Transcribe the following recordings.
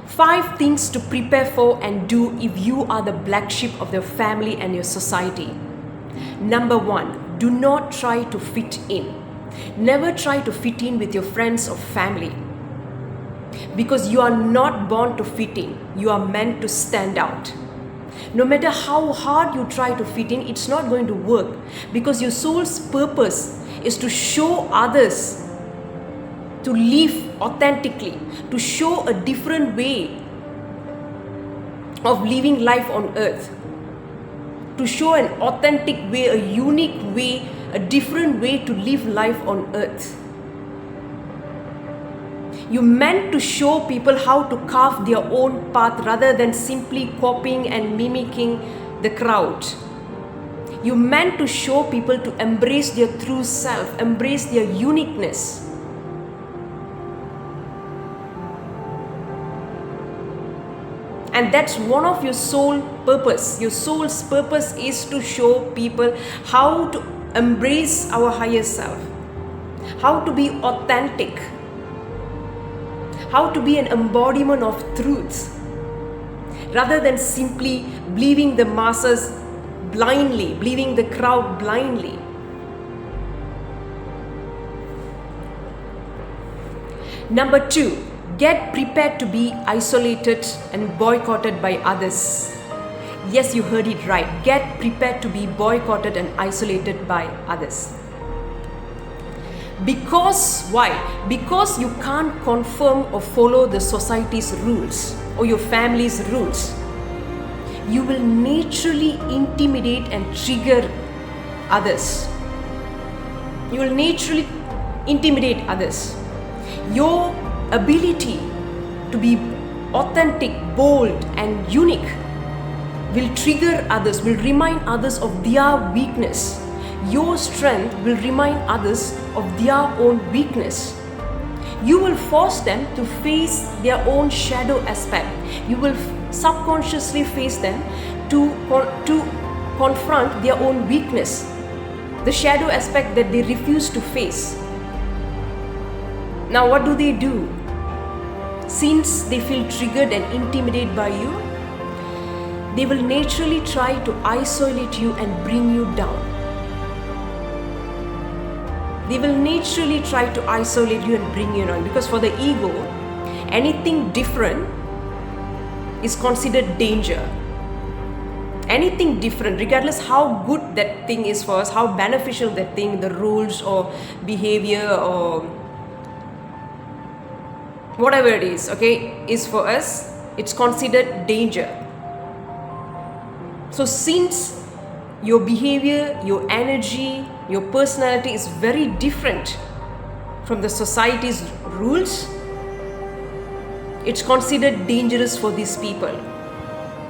5 things to prepare for and do if you are the black sheep of your family and your society. Number 1, do not try to fit in. Never try to fit in with your friends or family. Because you are not born to fit in. You are meant to stand out. No matter how hard you try to fit in, it's not going to work. Because your soul's purpose is to show others to live authentically, to show a different way of living life on earth, to show an authentic way, a unique way, a different way to live life on earth. You meant to show people how to carve their own path rather than simply copying and mimicking the crowd. You meant to show people to embrace their true self, embrace their uniqueness. And that's one of your soul purpose. Your soul's purpose is to show people how to embrace our higher self, how to be authentic, how to be an embodiment of truth, rather than simply believing the masses blindly, believing the crowd blindly. Number 2, get prepared to be isolated and boycotted by others. Yes, you heard it right. Get prepared to be boycotted and isolated by others. Because why? Because you can't conform or follow the society's rules or your family's rules. You will naturally intimidate and trigger others. You will naturally intimidate others. Your ability to be authentic, bold, and unique will trigger others, will remind others of their weakness. Your strength will remind others of their own weakness. You will force them to face their own shadow aspect. You will subconsciously face them to confront their own weakness, the shadow aspect that they refuse to face. Now what do? Since they feel triggered and intimidated by you, they will naturally try to isolate you and bring you down. They will naturally try to isolate you and bring you down, because for the ego, anything different is considered danger. Anything different, regardless how good that thing is for us, how beneficial that thing, the rules or behavior or whatever it is, okay, is for us, it's considered danger. So since your behavior, your energy, your personality is very different from the society's rules, it's considered dangerous for these people.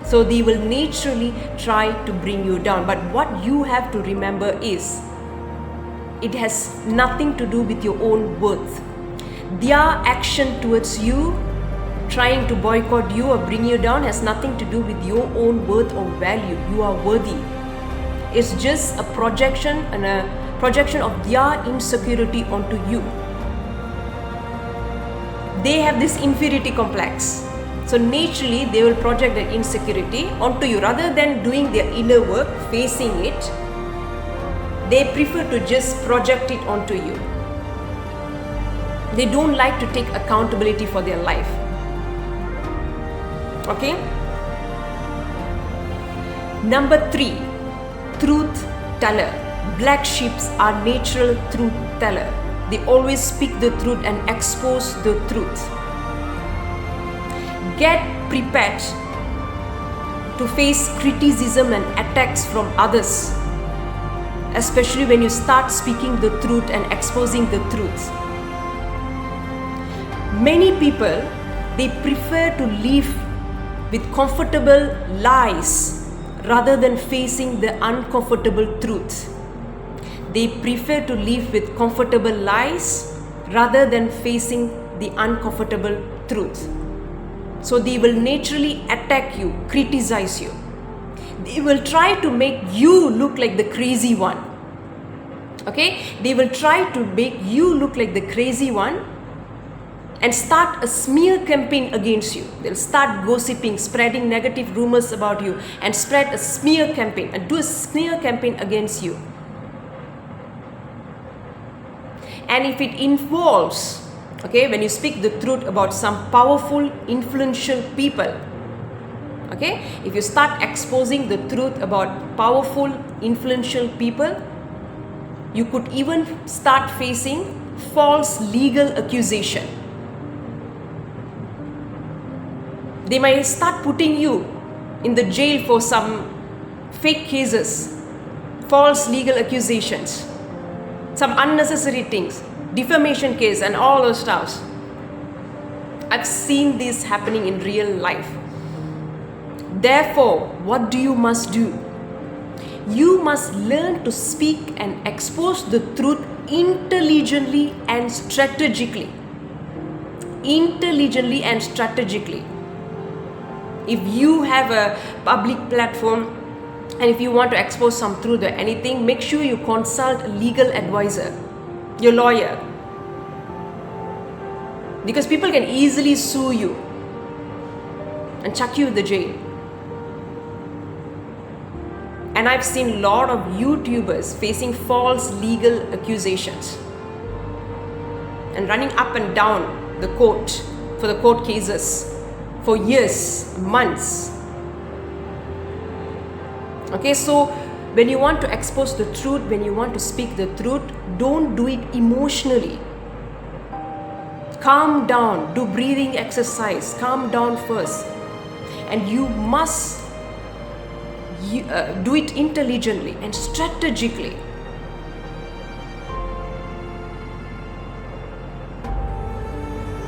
So they will naturally try to bring you down. But what you have to remember is, it has nothing to do with your own worth. Their action towards you, trying to boycott you or bring you down, has nothing to do with your own worth or value. You are worthy. It's just a projection of their insecurity onto you. They have this inferiority complex. So naturally, they will project that insecurity onto you. Rather than doing their inner work, facing it, they prefer to just project it onto you. They don't like to take accountability for their life. Okay? Number 3, truth teller. Black sheep are natural truth teller. They always speak the truth and expose the truth. Get prepared to face criticism and attacks from others, especially when you start speaking the truth and exposing the truth. Many people, they prefer to live with comfortable lies rather than facing the uncomfortable truth. They prefer to live with comfortable lies rather than facing the uncomfortable truth. So they will naturally attack you, criticize you. They will try to make you look like the crazy one. Okay? They will try to make you look like the crazy one and start a smear campaign against you. They'll start gossiping, spreading negative rumors about you, and spread a smear campaign and do a smear campaign against you. And if it involves, okay, when you speak the truth about some powerful, influential people, okay, if you start exposing the truth about powerful, influential people, you could even start facing false legal accusation. They might start putting you in the jail for some fake cases, false legal accusations, some unnecessary things, defamation case and all those stuff. I've seen this happening in real life. Therefore, what do you must do? You must learn to speak and expose the truth intelligently and strategically. Intelligently and strategically. If you have a public platform and if you want to expose some truth or anything, make sure you consult a legal advisor, your lawyer. Because people can easily sue you and chuck you in the jail. And I've seen a lot of YouTubers facing false legal accusations and running up and down the court for the court cases for years, months. Okay, so when you want to expose the truth, when you want to speak the truth, don't do it emotionally. Calm down, do breathing exercise, calm down first. And you must do it intelligently and strategically.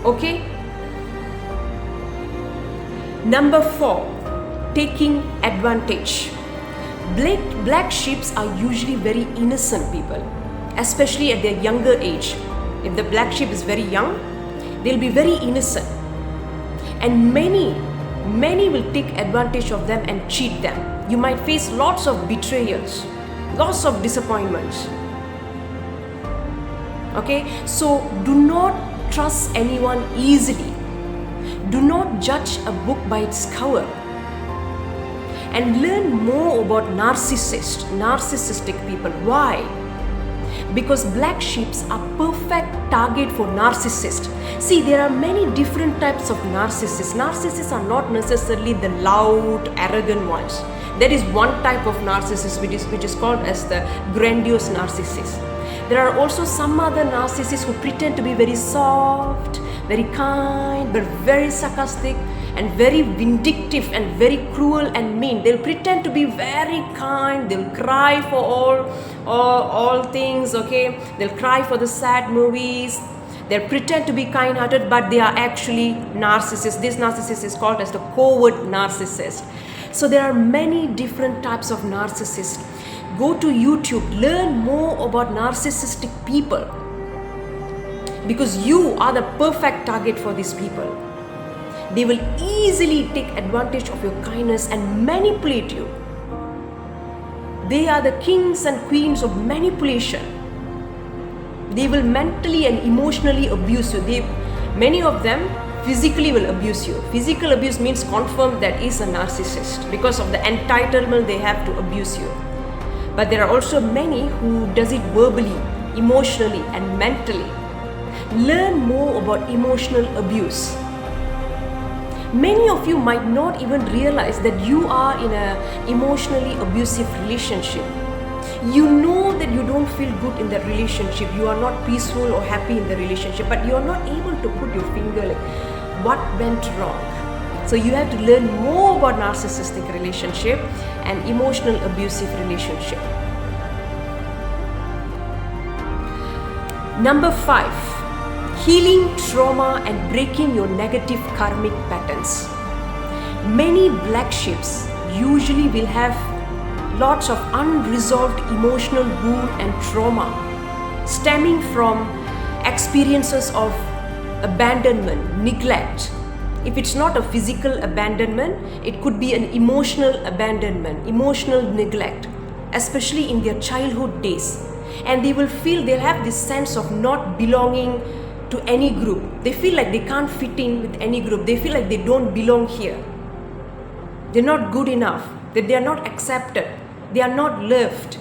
Okay? Number 4, taking advantage. Black sheep are usually very innocent people, especially at their younger age. If the black sheep is very young, they'll be very innocent. And many will take advantage of them and cheat them. You might face lots of betrayals, lots of disappointments. Okay, so do not trust anyone easily. Do not judge a book by its cover. And learn more about narcissistic people. Why? Because black sheep are perfect target for narcissists. See, there are many different types of narcissists. Narcissists are not necessarily the loud, arrogant ones. There is one type of narcissist which is called as the grandiose narcissist. There are also some other narcissists who pretend to be very soft, very kind, but very sarcastic and very vindictive and very cruel and mean. They'll pretend to be very kind. They'll cry for all things, okay? They'll cry for the sad movies. They'll pretend to be kind-hearted, but they are actually narcissists. This narcissist is called as the covert narcissist. So there are many different types of narcissists. Go to YouTube, learn more about narcissistic people, because you are the perfect target for these people. They will easily take advantage of your kindness and manipulate you. They are the kings and queens of manipulation. They will mentally and emotionally abuse you. Many of them physically will abuse you. Physical abuse means confirmed that is a narcissist because of the entitlement they have to abuse you. But there are also many who does it verbally, emotionally and mentally. Learn more about emotional abuse. Many of you might not even realize that you are in an emotionally abusive relationship. You know that you don't feel good in that relationship. You are not peaceful or happy in the relationship, but you are not able to put your finger like what went wrong. So you have to learn more about narcissistic relationship and emotional abusive relationship. Number 5, healing trauma and breaking your negative karmic patterns. Many black sheep usually will have lots of unresolved emotional wound and trauma stemming from experiences of abandonment, neglect. If it's not a physical abandonment, it could be an emotional abandonment, emotional neglect, especially in their childhood days. And they will feel they'll have this sense of not belonging to any group. They feel like they can't fit in with any group. They feel like they don't belong here. They're not good enough. That they are not accepted. They are not loved.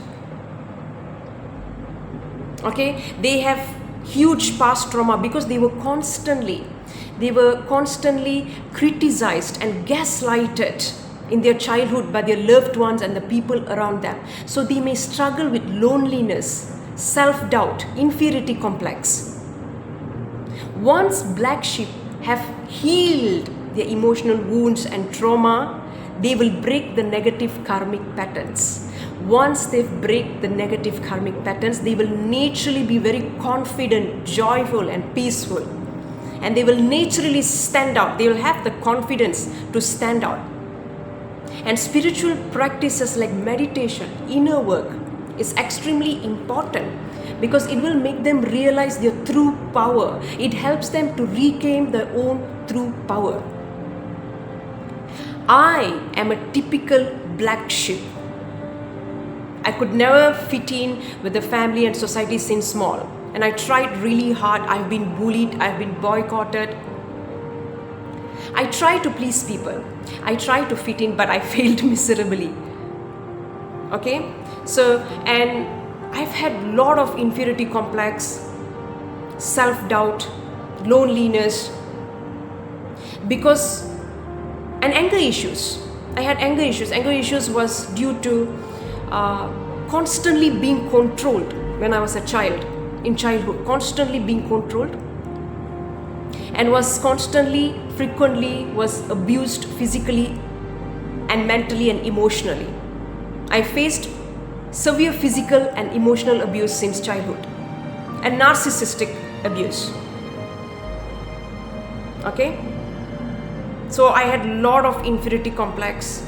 Okay, they have huge past trauma because they were constantly criticized and gaslighted in their childhood by their loved ones and the people around them. So they may struggle with loneliness, self-doubt, inferiority complex. Once black sheep have healed their emotional wounds and trauma, they will break the negative karmic patterns. Once they break the negative karmic patterns, they will naturally be very confident, joyful and peaceful. And they will naturally stand out. They will have the confidence to stand out. And spiritual practices like meditation, inner work is extremely important because it will make them realize their true power. It helps them to reclaim their own true power. I am a typical black sheep. I could never fit in with the family and society since small. And I tried really hard. I've been bullied. I've been boycotted. I try to please people. I try to fit in, but I failed miserably. Okay? So, and I've had a lot of inferiority complex, self-doubt, loneliness, and anger issues. I had anger issues. Anger issues was due to constantly being controlled when I was a child, in childhood, constantly being controlled, and was frequently was abused physically and mentally and emotionally. I faced severe physical and emotional abuse since childhood and narcissistic abuse. Okay? So I had a lot of inferiority complex.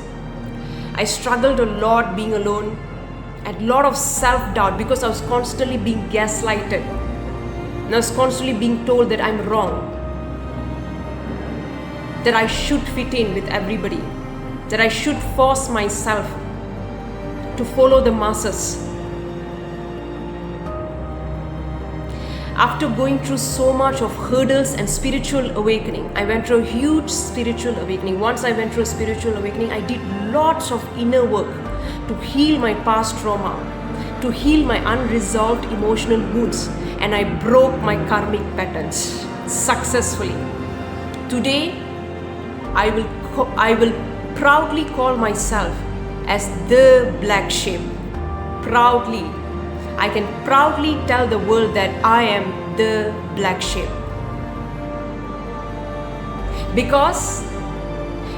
I struggled a lot being alone. I had a lot of self-doubt because I was constantly being gaslighted. And I was constantly being told that I'm wrong, that I should fit in with everybody, that I should force myself to follow the masses. After going through so much of hurdles and spiritual awakening, I went through a huge spiritual awakening. Once I went through a spiritual awakening, I did lots of inner work to heal my past trauma, to heal my unresolved emotional wounds, and I broke my karmic patterns successfully. Today, I will proudly call myself as the black sheep. Proudly. I can proudly tell the world that I am the black sheep. Because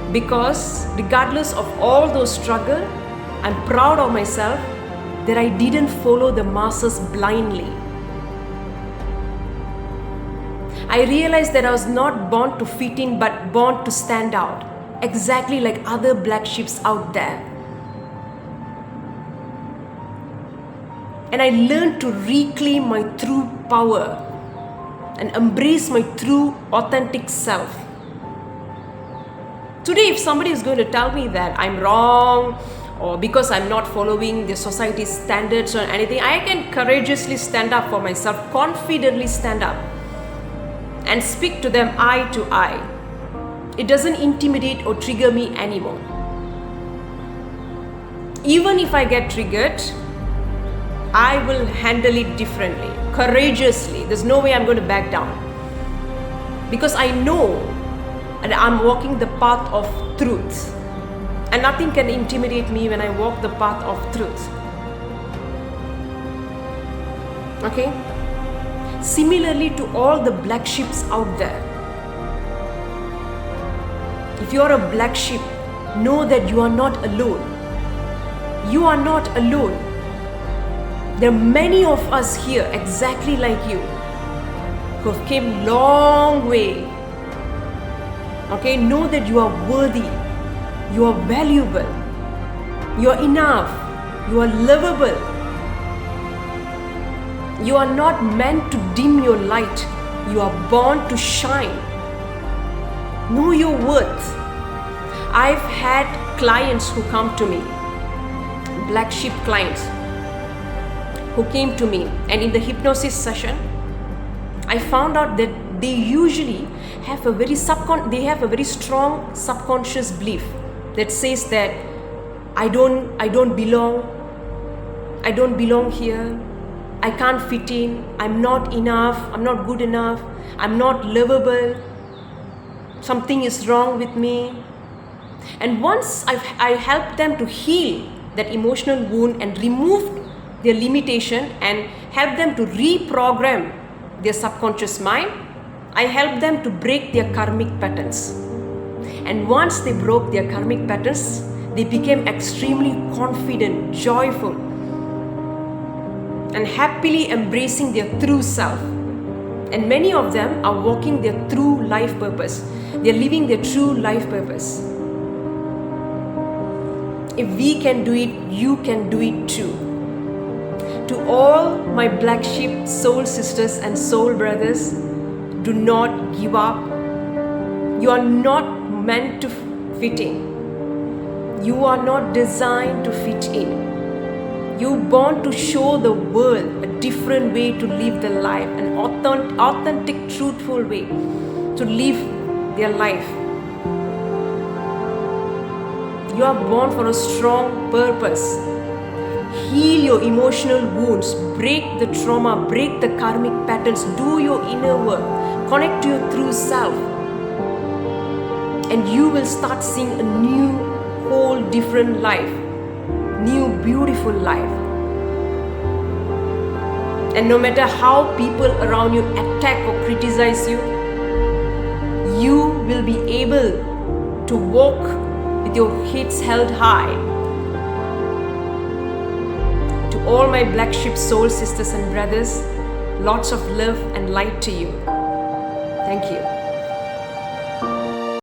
regardless of all those struggles, I'm proud of myself that I didn't follow the masses blindly. I realized that I was not born to fit in but born to stand out, exactly like other black sheep out there. And I learned to reclaim my true power and embrace my true authentic self. Today, if somebody is going to tell me that I'm wrong or because I'm not following the society's standards or anything, I can courageously stand up for myself, confidently stand up and speak to them eye to eye. It doesn't intimidate or trigger me anymore. Even if I get triggered, I will handle it differently, courageously. There's no way I'm going to back down. Because I know that I'm walking the path of truth. And nothing can intimidate me when I walk the path of truth. Okay? Similarly to all the black sheep out there. If you are a black sheep, know that you are not alone. You are not alone. There are many of us here exactly like you who have came long way. Okay, know that you are worthy, you are valuable, you are enough, you are lovable. You are not meant to dim your light, you are born to shine. Know your worth. I've had clients who come to me, black sheep clients, who came to me, and in the hypnosis session, I found out that they usually have a very strong subconscious belief that says that I don't belong here, I can't fit in, I'm not enough, I'm not good enough, I'm not lovable, something is wrong with me. And once I helped them to heal that emotional wound and remove their limitation and help them to reprogram their subconscious mind, I helped them to break their karmic patterns. And once they broke their karmic patterns, they became extremely confident, joyful, and happily embracing their true self. And many of them are walking their true life purpose. They're living their true life purpose. If we can do it, you can do it too. To all my black sheep soul sisters and soul brothers, do not give up. You are not meant to fit in. You are not designed to fit in. You're born to show the world a different way to live their life, an authentic, truthful way to live their life. You are born for a strong purpose. Heal your emotional wounds, break the trauma, break the karmic patterns, do your inner work, connect to your true self, and you will start seeing a new, whole different life, new beautiful life. And no matter how people around you attack or criticize you, you will be able to walk with your heads held high. To all my black sheep soul sisters and brothers, lots of love and light to you. Thank you.